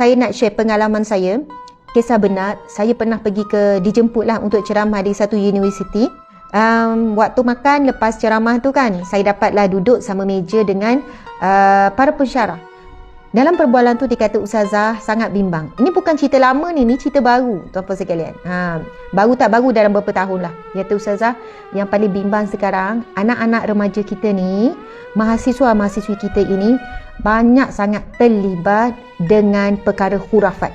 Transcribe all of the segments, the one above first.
Saya nak share pengalaman saya. Kisah benar, saya pernah pergi dijemputlah untuk ceramah di satu universiti. Waktu makan lepas ceramah tu kan, saya dapatlah duduk sama meja dengan para pensyarah. Dalam perbualan tu dia kata, Ustazah sangat bimbang. Ini bukan cerita lama ni cerita baru tuan-puan sekalian. Baru tak baru dalam beberapa tahun lah. Dia kata, Ustazah, yang paling bimbang sekarang, anak-anak remaja kita ni, mahasiswa-mahasiswi kita ini banyak sangat terlibat dengan perkara khurafat.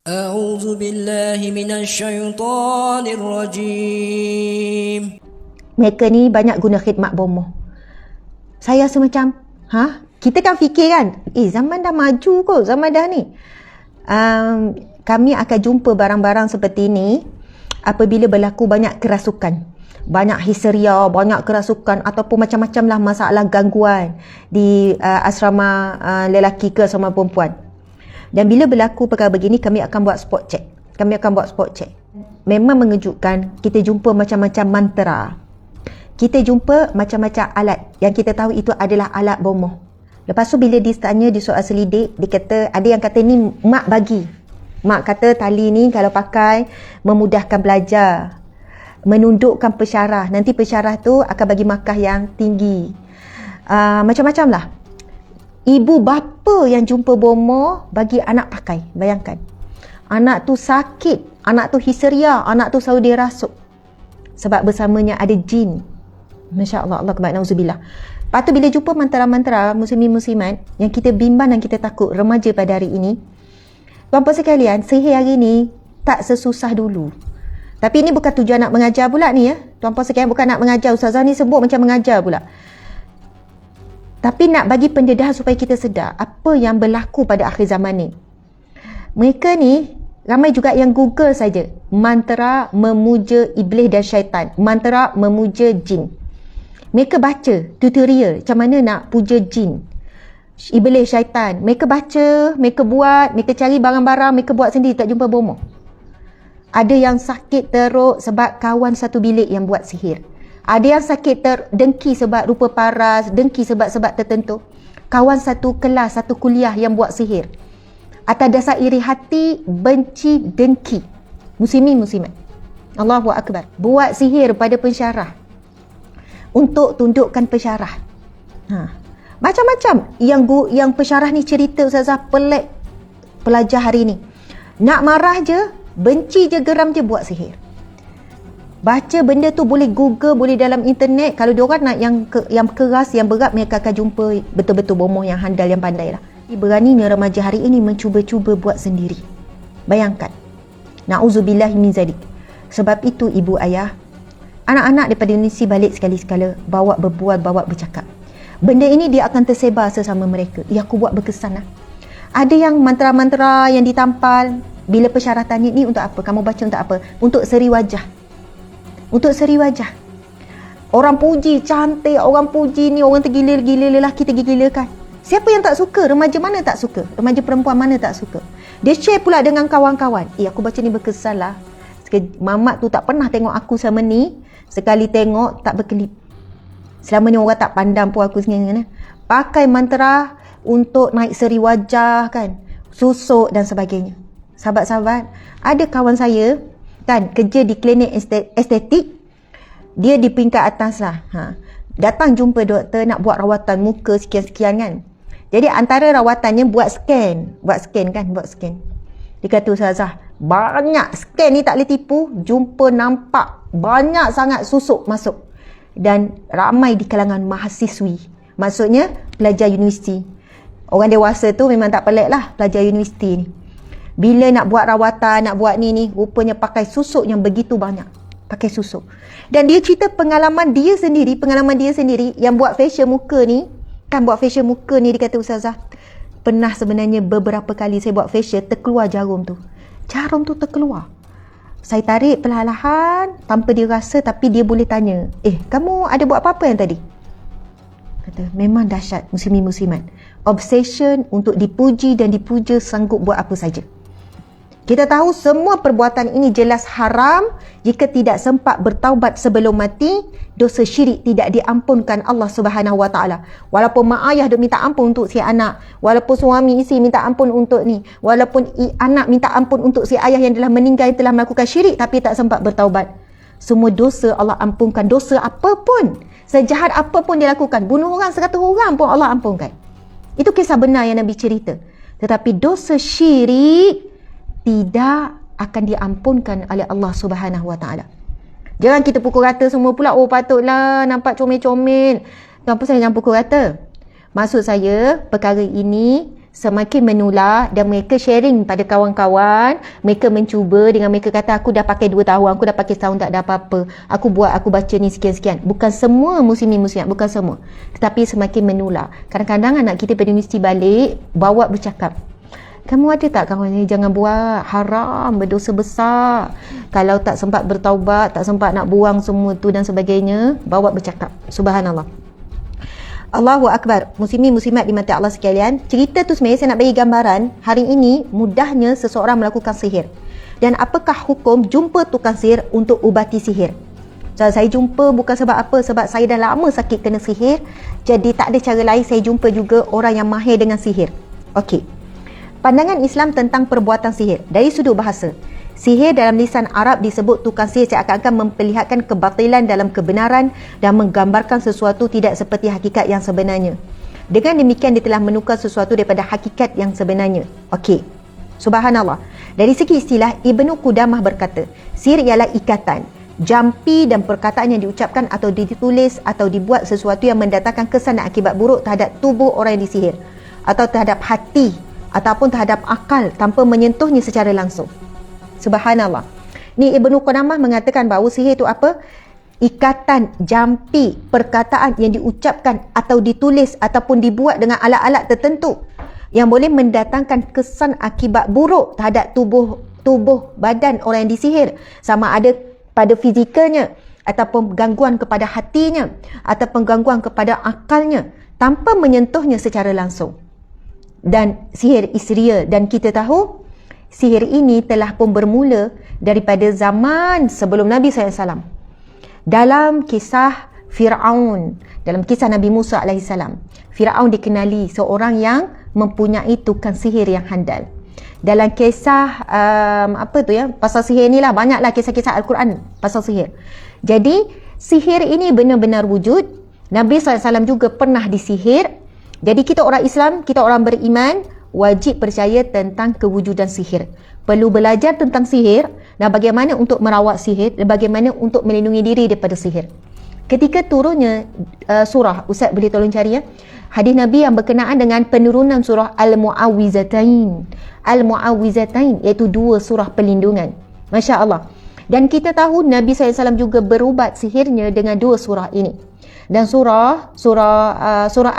A'udzu billahi minasyaitonir rajim. Mereka ni banyak guna khidmat bomoh. Saya rasa macam, kita kan fikir kan, zaman dah maju kot, zaman dah ni. Kami akan jumpa barang-barang seperti ini apabila berlaku banyak kerasukan, banyak histeria, banyak kerasukan ataupun macam-macam lah masalah gangguan di asrama lelaki ke asrama perempuan. Dan bila berlaku perkara begini, kami akan buat spot check. Memang mengejutkan, kita jumpa macam-macam mantra. Kita jumpa macam-macam alat yang kita tahu itu adalah alat bomoh. Lepas tu bila ditanya di soal selidik, dia kata, ada yang kata ni mak bagi. Mak kata tali ni kalau pakai memudahkan belajar, menundukkan pensyarah. Nanti pensyarah tu akan bagi markah yang tinggi. Macam-macam lah. Ibu bapa yang jumpa bomoh bagi anak pakai. Bayangkan. Anak tu sakit, anak tu histeria, anak tu selalu dirasuk. Sebab bersamanya ada jin. Masya Allah, Allah kebaikan, na'udzubillah. Lepas tu bila jumpa mantra-mantra muslimin-muslimat yang kita bimbang dan kita takut, remaja pada hari ini, tuan-puan sekalian, sihir hari ni tak sesusah dulu. Tapi ini bukan tujuan nak mengajar pula ni ya. Tuan-puan sekalian, bukan nak mengajar. Ustazah ni sebut macam mengajar pula. Tapi nak bagi pendedahan supaya kita sedar apa yang berlaku pada akhir zaman ni. Mereka ni ramai juga yang Google saja mantra memuja iblis dan syaitan, mantra memuja jin. Mereka baca tutorial macam mana nak puja jin, iblis, syaitan. Mereka baca, mereka buat, mereka cari barang-barang, mereka buat sendiri, tak jumpa bomoh. Ada yang sakit teruk sebab kawan satu bilik yang buat sihir. Ada yang sakit dengki sebab rupa paras, dengki sebab-sebab tertentu. Kawan satu kelas, satu kuliah yang buat sihir. Atas dasar iri hati, benci, dengki. Muslimin, muslimat. Allahu Akbar. Buat sihir pada pensyarah untuk tundukkan pensyarah. Macam-macam yang pensyarah ni cerita, Ustazah, pelik pelajar hari ni. Nak marah je, benci je, geram je, buat sihir. Baca benda tu boleh Google, boleh dalam internet. Kalau diorang nak yang keras, yang berat, mereka akan jumpa betul-betul bomoh yang handal, yang pandai lah. Beraninya remaja hari ini mencuba-cuba buat sendiri. Bayangkan. Na'udzubillahi min zalik. Sebab itu ibu ayah, anak-anak daripada universiti balik sekali-sekala, bawa berbual, bawa bercakap. Benda ini dia akan tersebar sesama mereka. Aku buat berkesan lah. Ada yang mantra-mantra yang ditampal. Bila pensyarah tanya, ni untuk apa? Kamu baca untuk apa? Untuk seri wajah. Untuk seri wajah. Orang puji cantik, orang puji ni, orang tergila-gila, lelaki tergila-gilakan. Siapa yang tak suka? Remaja mana tak suka? Remaja perempuan mana tak suka? Dia share pula dengan kawan-kawan. Aku baca ni berkesan lah. Mamat tu tak pernah tengok aku sama ni. Sekali tengok tak berkelip. Selama ni orang tak pandang pun aku sendiri. Pakai mantra untuk naik seri wajah kan, susuk dan sebagainya. Sahabat-sahabat, ada kawan saya kan kerja di klinik estetik. Dia di peringkat atas lah. Datang jumpa doktor nak buat rawatan muka sekian-sekian kan. Jadi antara rawatannya buat scan. Dia kata, Ustazah, banyak scan ni tak boleh tipu. Jumpa nampak banyak sangat susuk masuk. Dan ramai di kalangan mahasiswi. Maksudnya pelajar universiti. Orang dewasa tu memang tak pelik lah pelajar universiti ni. Bila nak buat rawatan, nak buat ni, rupanya pakai susuk yang begitu banyak. Pakai susuk. Dan dia cerita pengalaman dia sendiri yang buat facial muka ni. Kan buat facial muka ni, dia kata, Ustazah, pernah sebenarnya beberapa kali saya buat facial, terkeluar jarum tu. Jarum tu terkeluar. Saya tarik perlahan-lahan tanpa dia rasa, tapi dia boleh tanya, kamu ada buat apa-apa yang tadi? Kata, memang dahsyat muslimin-muslimat. Obsession untuk dipuji dan dipuja, sanggup buat apa saja. Kita tahu semua perbuatan ini jelas haram jika tidak sempat bertaubat sebelum mati. Dosa syirik tidak diampunkan Allah Subhanahu Wa Taala. Walaupun mak ayah duk minta ampun untuk si anak, walaupun suami isteri minta ampun untuk ni, walaupun anak minta ampun untuk si ayah yang telah meninggal, yang telah melakukan syirik tapi tak sempat bertaubat. Semua dosa Allah ampunkan. Dosa apa pun, sejahat apa pun dia lakukan, bunuh orang 100 orang pun Allah ampunkan. Itu kisah benar yang Nabi cerita. Tetapi dosa syirik tidak akan diampunkan oleh Allah Subhanahu Wa Taala. Jangan kita pukul rata semua pula. Oh, patutlah nampak comel-comel. Kenapa saya jangan pukul rata? Maksud saya, perkara ini semakin menular dan mereka sharing pada kawan-kawan. Mereka mencuba dengan mereka kata, aku dah pakai 2 tahun, aku dah pakai setahun, tak ada apa-apa. Aku baca ni sekian-sekian. Bukan semua muslimin-muslimat, bukan semua. Tetapi semakin menular. Kadang-kadang anak kita pada universiti balik, bawa bercakap. Kamu ada tak kawan ni, jangan buat, haram, berdosa besar. Kalau tak sempat bertaubat, tak sempat nak buang semua tu dan sebagainya, bawa bercakap. Subhanallah. Allahu Akbar. Muslimin muslimat dimati Allah sekalian, cerita tu sebenarnya saya nak bagi gambaran hari ini mudahnya seseorang melakukan sihir. Dan apakah hukum jumpa tukang sihir untuk ubati sihir. So, saya jumpa bukan sebab apa, sebab saya dah lama sakit kena sihir. Jadi tak ada cara lain, saya jumpa juga orang yang mahir dengan sihir. Okey. Pandangan Islam tentang perbuatan sihir. Dari sudut bahasa, sihir dalam lisan Arab disebut tukang sihir seakan-akan memperlihatkan kebatilan dalam kebenaran dan menggambarkan sesuatu tidak seperti hakikat yang sebenarnya. Dengan demikian dia telah menukar sesuatu daripada hakikat yang sebenarnya. Okey. Subhanallah. Dari segi istilah, Ibnu Qudamah berkata, sihir ialah ikatan, jampi dan perkataan yang diucapkan atau ditulis atau dibuat sesuatu yang mendatangkan kesan dan akibat buruk terhadap tubuh orang yang disihir atau terhadap hati ataupun terhadap akal tanpa menyentuhnya secara langsung. Subhanallah. Ni Ibnu Qudamah mengatakan bahawa sihir itu apa? Ikatan, jampi, perkataan yang diucapkan atau ditulis ataupun dibuat dengan alat-alat tertentu yang boleh mendatangkan kesan akibat buruk terhadap tubuh badan orang yang disihir, sama ada pada fizikalnya ataupun gangguan kepada hatinya ataupun gangguan kepada akalnya tanpa menyentuhnya secara langsung. Dan sihir Isria, dan kita tahu sihir ini telah pun bermula daripada zaman sebelum Nabi SAW. Dalam kisah Fir'aun, dalam kisah Nabi Musa AS, Fir'aun dikenali seorang yang mempunyai tukang sihir yang handal. Dalam kisah pasal sihir ni lah, banyaklah kisah-kisah Al-Quran pasal sihir. Jadi sihir ini benar-benar wujud. Nabi SAW juga pernah disihir. Jadi kita orang Islam, kita orang beriman, wajib percaya tentang kewujudan sihir. Perlu belajar tentang sihir dan bagaimana untuk merawat sihir dan bagaimana untuk melindungi diri daripada sihir. Ketika turunnya surah, Ustaz boleh tolong cari ya, hadis Nabi yang berkenaan dengan penurunan surah Al-Mu'awwizatain. Al-Mu'awwizatain iaitu 2 surah pelindungan. Masya Allah. Dan kita tahu Nabi SAW juga berubat sihirnya dengan 2 surah ini. Dan surah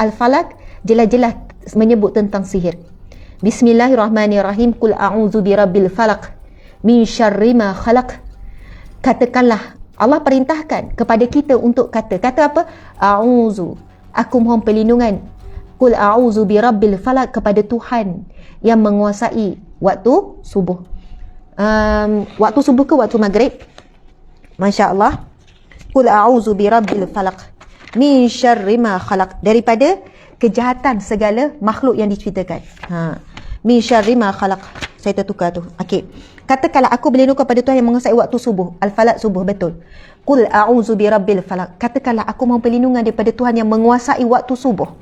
Al-Falaq jelas-jelas menyebut tentang sihir. Bismillahirrahmanirrahim. Qul a'udzu birabbil falaq min syarri ma khalaq. Katakanlah, Allah perintahkan kepada kita untuk kata apa? A'udzu, aku mohon perlindungan. Qul a'udzu birabbil falaq, kepada Tuhan yang menguasai waktu subuh. Waktu subuh ke waktu maghrib? Masya-Allah. Qul a'udzu birabbil falaq min syarri ma khalaq, daripada kejahatan segala makhluk yang diciptakan. Min syarri ma khalaq. Saya tertukar tu. Okey. Katakanlah aku berlindung kepada Tuhan yang menguasai waktu subuh. Al-Falaq, subuh, betul. Qul a'udzu birabbil falaq. Katakanlah aku mohon perlindungan daripada Tuhan yang menguasai waktu subuh.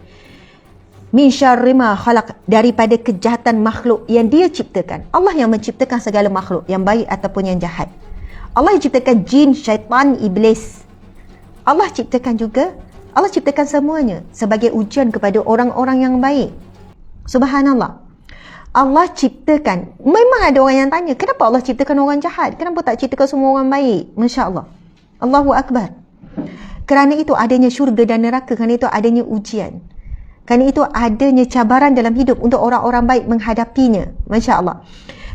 Min syarri ma khalaq, daripada kejahatan makhluk yang Dia ciptakan. Allah yang menciptakan segala makhluk, yang baik ataupun yang jahat. Allah yang ciptakan jin, syaitan, iblis. Allah ciptakan semuanya sebagai ujian kepada orang-orang yang baik. Subhanallah. Allah ciptakan. Memang ada orang yang tanya, kenapa Allah ciptakan orang jahat? Kenapa tak ciptakan semua orang baik? Masya Allah. Allahu Akbar. Kerana itu adanya syurga dan neraka. Kerana itu adanya ujian. Kerana itu adanya cabaran dalam hidup untuk orang-orang baik menghadapinya. Masya Allah.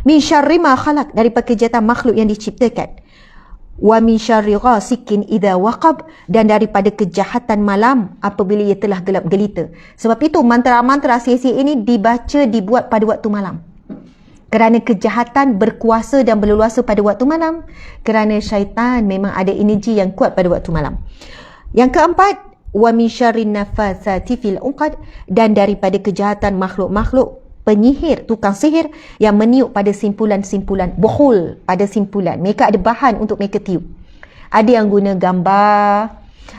Min syarri ma khalaq, daripada kejahatan makhluk yang diciptakan. Wa min syarri ghasikin idza waqab, dan daripada kejahatan malam apabila ia telah gelap gelita. Sebab itu mantra-mantra sihir ini dibaca, dibuat pada waktu malam. Kerana kejahatan berkuasa dan berleluasa pada waktu malam. Kerana syaitan memang ada energi yang kuat pada waktu malam. Yang keempat, wa min syarrin nafasati fil uqad, dan daripada kejahatan makhluk-makhluk penyihir, tukang sihir yang meniup pada simpulan-simpulan, bukhul, pada simpulan. Mereka ada bahan untuk mereka tiup. Ada yang guna gambar,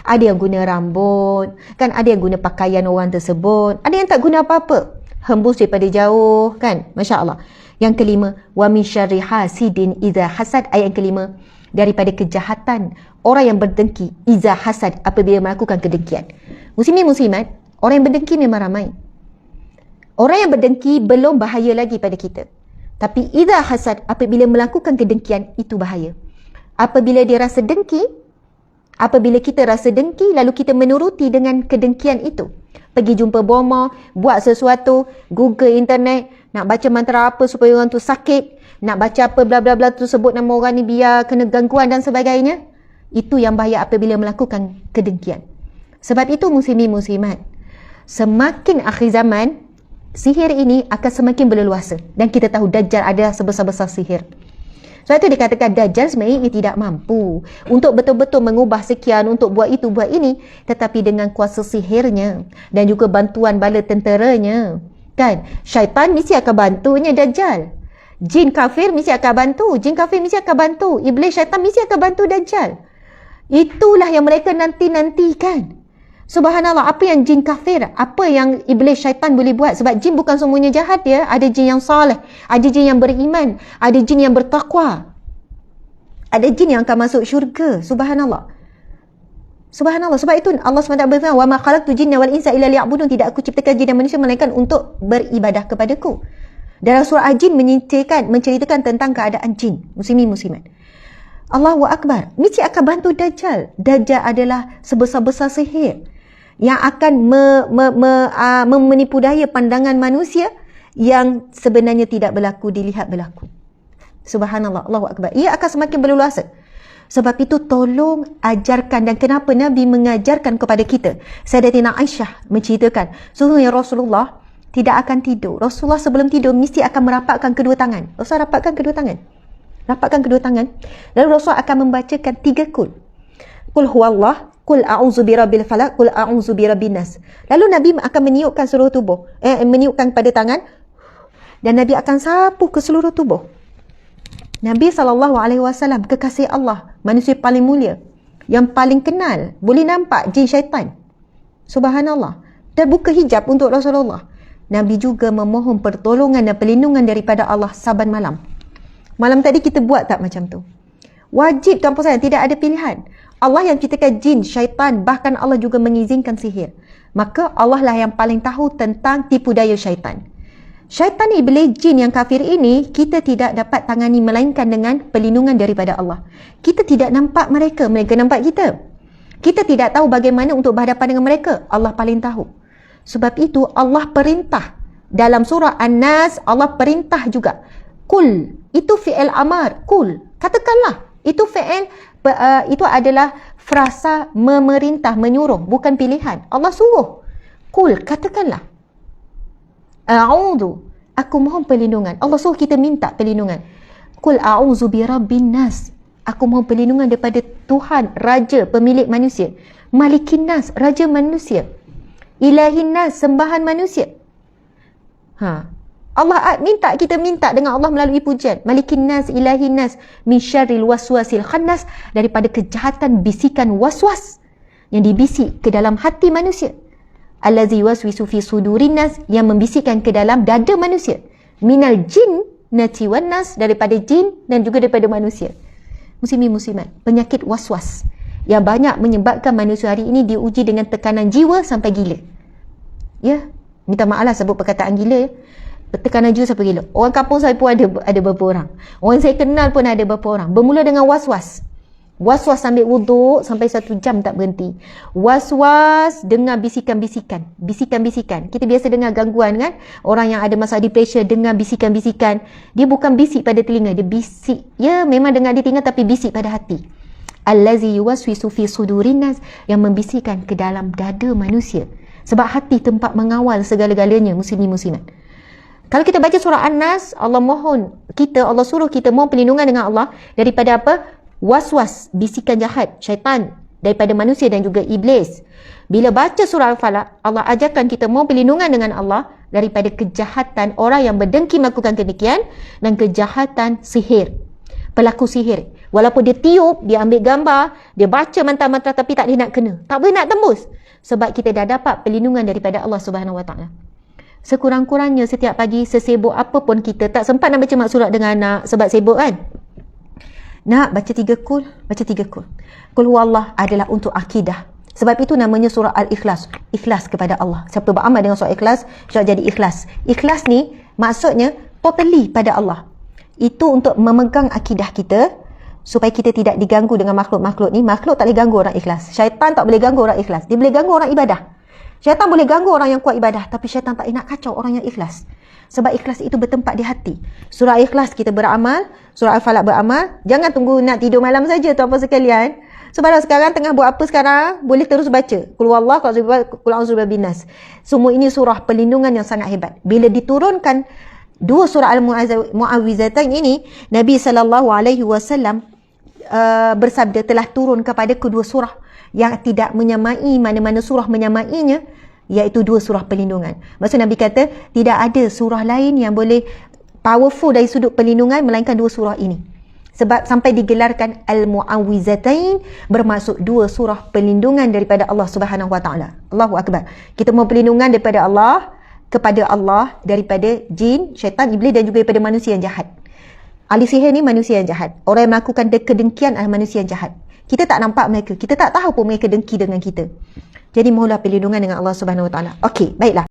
ada yang guna rambut, kan, ada yang guna pakaian orang tersebut, ada yang tak guna apa-apa, hembus daripada jauh, kan, Masya Allah. Yang kelima, wa min syarri hasidin idza hasad, ayat yang kelima, daripada kejahatan orang yang berdengki idza hasad, apabila melakukan kedengkian. Muslimin muslimat, orang yang berdengki memang ramai. Orang yang berdengki belum bahaya lagi pada kita, tapi idza hasad, apabila melakukan kedengkian, itu bahaya. Apabila dia rasa dengki, apabila kita rasa dengki lalu kita menuruti dengan kedengkian itu, pergi jumpa bomoh, buat sesuatu, Google internet, nak baca mantra apa supaya orang tu sakit, nak baca apa bla bla bla tu, sebut nama orang ni biar kena gangguan dan sebagainya, itu yang bahaya apabila melakukan kedengkian. Sebab itu muslimin muslimat, semakin akhir zaman, sihir ini akan semakin berleluasa, dan kita tahu Dajjal ada sebesar-besar sihir. Sebab itu dikatakan Dajjal sebenarnya ia tidak mampu untuk betul-betul mengubah sekian, untuk buat itu, buat ini, tetapi dengan kuasa sihirnya dan juga bantuan bala tenteranya, kan, syaitan mesti akan bantunya Dajjal, jin kafir mesti akan bantu, jin kafir mesti akan bantu, iblis syaitan mesti akan bantu Dajjal. Itulah yang mereka nanti-nantikan. Subhanallah, apa yang jin kafir, apa yang iblis syaitan boleh buat? Sebab jin bukan semuanya jahat ya. Ada jin yang saleh, ada jin yang beriman, ada jin yang bertakwa, ada jin yang akan masuk syurga. Subhanallah. Subhanallah. Sebab itu Allah SWT berfirman, wa ma khalaqtu jinna wal insa illa liya'budun, tidak aku ciptakan jin dan manusia melainkan untuk beribadah kepadaku. Dalam surah Al-Jin menceritakan tentang keadaan jin. Muslimin muslimat, Allahu Akbar, mesti akan bantu Dajjal. Dajjal adalah sebesar-besar sihir yang akan menipu daya pandangan manusia yang sebenarnya tidak berlaku, dilihat berlaku. Subhanallah, Allahu Akbar. Ia akan semakin berleluasa. Sebab itu tolong ajarkan, dan kenapa Nabi mengajarkan kepada kita. Sayyidatina Aisyah menceritakan, sesungguhnya Rasulullah tidak akan tidur. Rasulullah sebelum tidur mesti akan merapatkan kedua tangan. Rasulullah rapatkan kedua tangan. Rapatkan kedua tangan. Lalu Rasulullah akan membacakan 3 kul. Kul huwallah, kul a'udzu birabbil falaq, kul a'udzu birabbin nas. Lalu Nabi akan meniupkan seluruh tubuh, meniupkan pada tangan, dan Nabi akan sapu ke seluruh tubuh. Nabi SAW, kekasih Allah, manusia paling mulia, yang paling kenal, boleh nampak jin syaitan. Subhanallah. Dan buka hijab untuk Rasulullah. Nabi juga memohon pertolongan dan perlindungan daripada Allah saban malam. Malam tadi kita buat tak macam tu? Wajib tuan-puan sayang, tidak ada pilihan. Allah yang ciptakan jin, syaitan, bahkan Allah juga mengizinkan sihir. Maka Allah lah yang paling tahu tentang tipu daya syaitan. Syaitan, iblis, jin yang kafir ini kita tidak dapat tangani melainkan dengan perlindungan daripada Allah. Kita tidak nampak mereka, mereka nampak kita. Kita tidak tahu bagaimana untuk berhadapan dengan mereka, Allah paling tahu. Sebab itu Allah perintah dalam surah An-Nas, Allah perintah juga. Kul, itu fi'il amar, kul, katakanlah. Itu fi'il, itu adalah frasa memerintah, menyuruh, bukan pilihan. Allah suruh. Kul, katakanlah. A'udhu, aku mohon perlindungan. Allah suruh kita minta perlindungan. Kul a'udhu birabbin nas, aku mohon perlindungan daripada Tuhan, Raja, pemilik manusia. Malikin nas, Raja manusia. Ilahin nas, sembahan manusia. Allah minta, kita minta dengan Allah melalui pujian. Malikin nas, ilahin nas, min syarril waswasil khannas, daripada kejahatan bisikan waswas yang dibisik ke dalam hati manusia. Allazi waswisu fi sudurin nas, yang membisikkan ke dalam dada manusia. Minal jin nati wan nas, daripada jin dan juga daripada manusia. Muslimin muslimat, penyakit waswas yang banyak menyebabkan manusia hari ini diuji dengan tekanan jiwa sampai gila. Ya, minta maaf lah sebut perkataan gila ya. Tekanan jiwa sampai gila. Orang kampung saya pun ada beberapa orang. Orang saya kenal pun ada beberapa orang. Bermula dengan waswas. Was-was ambil wuduk sampai 1 jam tak berhenti. Was-was dengar bisikan-bisikan. Bisikan-bisikan. Kita biasa dengar gangguan kan? Orang yang ada masalah depression dengar bisikan-bisikan. Dia bukan bisik pada telinga. Dia bisik. Ya, memang dengar di telinga tapi bisik pada hati. Allazi yuwaswisu fi sudurin nas, yang membisikkan ke dalam dada manusia. Sebab hati tempat mengawal segala-galanya, muslimin muslimat. Kalau kita baca surah An-Nas, Allah suruh kita mohon perlindungan dengan Allah daripada apa? Was-was, bisikan jahat, syaitan, daripada manusia dan juga iblis. Bila baca surah Al-Falaq, Allah ajarkan kita mohon perlindungan dengan Allah daripada kejahatan orang yang berdengki melakukan kedengkian dan kejahatan sihir. Pelaku sihir. Walaupun dia tiup, dia ambil gambar, dia baca mantra-mantra tapi tak boleh nak kena. Tak boleh nak tembus. Sebab kita dah dapat perlindungan daripada Allah Subhanahu Wa Taala. Sekurang-kurangnya setiap pagi, sesibuk apa pun kita, tak sempat nak baca mak surat dengan anak sebab sibuk kan. Nak baca 3 kul, baca 3 kul. Kul huwallah adalah untuk akidah. Sebab itu namanya surah Al-Ikhlas. Ikhlas kepada Allah. Siapa beramal dengan surah Ikhlas, insya jadi ikhlas. Ikhlas ni maksudnya totally pada Allah. Itu untuk memegang akidah kita supaya kita tidak diganggu dengan makhluk-makhluk ni. Makhluk tak boleh ganggu orang ikhlas. Syaitan tak boleh ganggu orang ikhlas. Dia boleh ganggu orang ibadah. Syaitan boleh ganggu orang yang kuat ibadah, tapi syaitan tak nak kacau orang yang ikhlas. Sebab ikhlas itu bertempat di hati. Surah Ikhlas kita beramal, surah Al-Falaq beramal. Jangan tunggu nak tidur malam saja tuan-puan sekalian. Sebab sekarang tengah buat apa sekarang? Boleh terus baca. Qul huwallahu, qul a'udzu birabbinas. Semua ini surah perlindungan yang sangat hebat. Bila diturunkan 2 surah Al-Mu'awwizatain ini, Nabi SAW bersabda telah turun kepada kedua surah yang tidak menyamai mana-mana surah menyamainya, iaitu 2 surah perlindungan. Maksud Nabi kata tidak ada surah lain yang boleh powerful dari sudut perlindungan melainkan 2 surah ini. Sebab sampai digelarkan Al-Mu'awwizatain bermaksud 2 surah perlindungan daripada Allah Subhanahu Wa Taala. Allahu Akbar. Kita mohon perlindungan daripada Allah, kepada Allah, daripada jin, syaitan, iblis dan juga daripada manusia yang jahat. Ahli sihir ni manusia yang jahat. Orang yang melakukan kedengkian adalah manusia yang jahat. Kita tak nampak mereka. Kita tak tahu pun mereka dengki dengan kita. Jadi mohonlah perlindungan dengan Allah Subhanahu Wa Taala. Okey, baiklah.